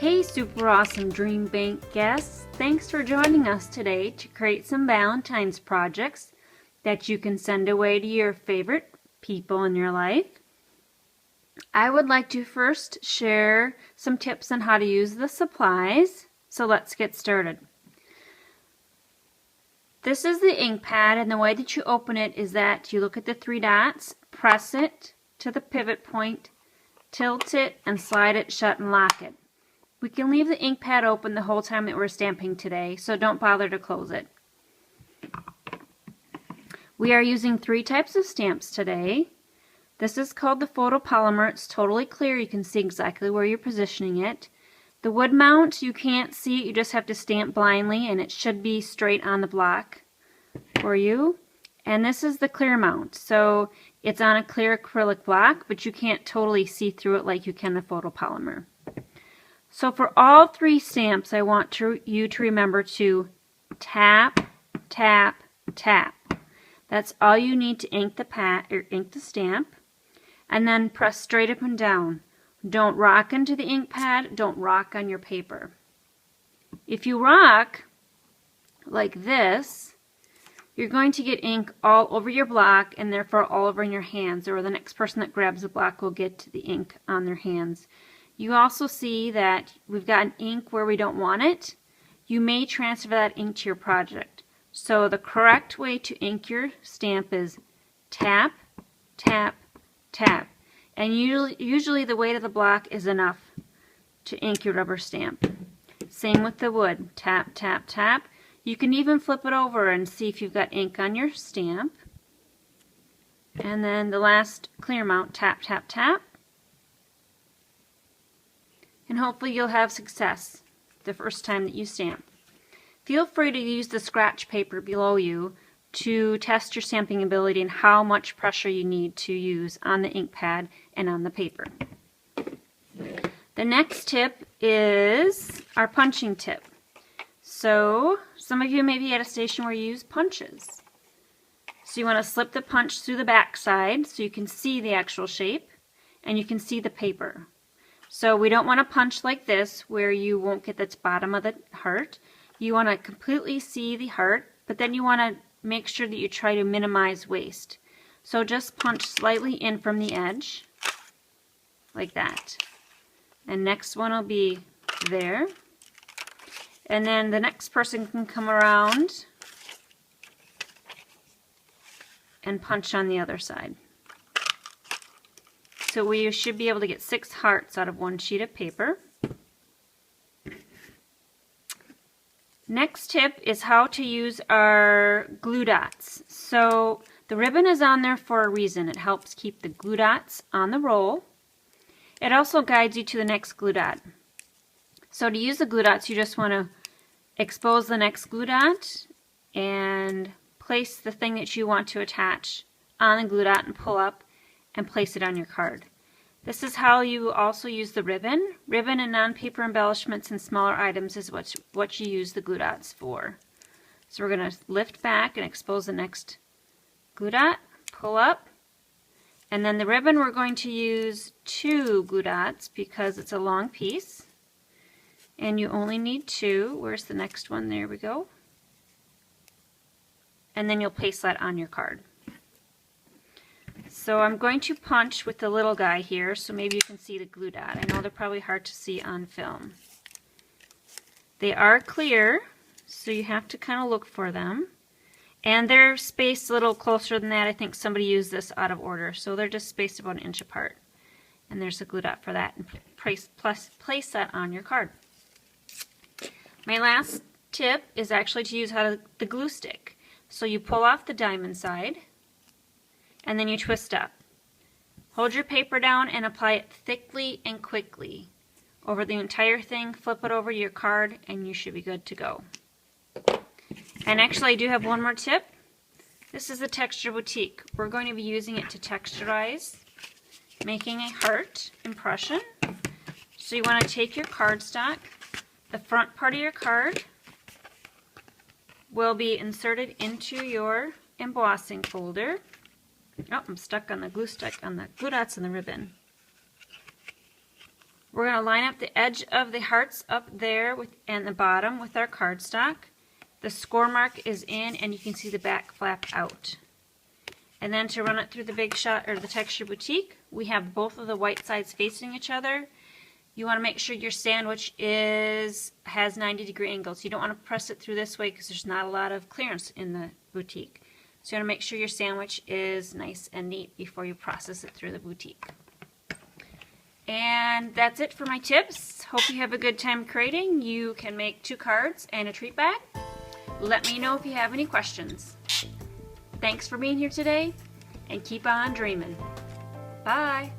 Hey super awesome Dream Bank guests, thanks for joining us today to create some Valentine's projects that you can send away to your favorite people in your life. I would like to first share some tips on how to use the supplies, so let's get started. This is the ink pad, and the way that you open it is that you look at the three dots, press it to the pivot point, tilt it, and slide it shut and lock it. We can leave the ink pad open the whole time that we're stamping today, so don't bother to close it. We are using three types of stamps today. This is called the photopolymer. It's totally clear. You can see exactly where you're positioning it. The wood mount, you can't see it. You just have to stamp blindly, and it should be straight on the block for you. And this is the clear mount. So it's on a clear acrylic block, but you can't totally see through it like you can the photopolymer. So for all three stamps, I want you to remember to tap, tap, tap. That's all you need to ink the stamp. And then press straight up and down. Don't rock into the ink pad. Don't rock on your paper. If you rock like this, you're going to get ink all over your block and therefore all over in your hands, or the next person that grabs the block will get the ink on their hands. You also see that we've got an ink where we don't want it. You may transfer that ink to your project. So the correct way to ink your stamp is tap, tap, tap. And usually the weight of the block is enough to ink your rubber stamp. Same with the wood. Tap, tap, tap. You can even flip it over and see if you've got ink on your stamp. And then the last clear mount, tap, tap, tap. And hopefully you'll have success the first time that you stamp. Feel free to use the scratch paper below you to test your stamping ability and how much pressure you need to use on the ink pad and on the paper. The next tip is our punching tip. So some of you may be at a station where you use punches. So you want to slip the punch through the back side so you can see the actual shape and you can see the paper. So we don't want to punch like this where you won't get the bottom of the heart. You want to completely see the heart, but then you want to make sure that you try to minimize waste. So just punch slightly in from the edge, like that. And next one will be there. And then the next person can come around and punch on the other side. So we should be able to get 6 hearts out of one sheet of paper. Next tip is how to use our glue dots. So the ribbon is on there for a reason. It helps keep the glue dots on the roll. It also guides you to the next glue dot. So to use the glue dots, you just want to expose the next glue dot and place the thing that you want to attach on the glue dot and pull up and place it on your card. This is how you also use the ribbon. Ribbon and non-paper embellishments and smaller items is what you use the glue dots for. So we're going to lift back and expose the next glue dot, pull up, and then the ribbon we're going to use 2 glue dots because it's a long piece. And you only need 2. Where's the next one? There we go. And then you'll place that on your card. So I'm going to punch with the little guy here, so maybe you can see the glue dot. I know they're probably hard to see on film. They are clear, so you have to kind of look for them. And they're spaced a little closer than that. I think somebody used this out of order, so they're just spaced about 1 inch apart. And there's a glue dot for that, and place that on your card. My last tip is actually to use the glue stick. So you pull off the diamond side, and then you twist up. Hold your paper down and apply it thickly and quickly over the entire thing. Flip it over your card and you should be good to go. And actually I do have one more tip. This is the Texture Boutique. We're going to be using it to texturize, making a heart impression. So you want to take your cardstock. The front part of your card will be inserted into your embossing folder. Oh, I'm stuck on the glue stick, on the glue dots and the ribbon. We're going to line up the edge of the hearts up there and the bottom with our cardstock. The score mark is in and you can see the back flap out. And then to run it through the Big Shot or the Texture Boutique, we have both of the white sides facing each other. You want to make sure your sandwich has 90-degree angles. You don't want to press it through this way because there's not a lot of clearance in the boutique. So you want to make sure your sandwich is nice and neat before you process it through the boutique. And that's it for my tips. Hope you have a good time creating. You can make 2 cards and a treat bag. Let me know if you have any questions. Thanks for being here today, and keep on dreaming. Bye.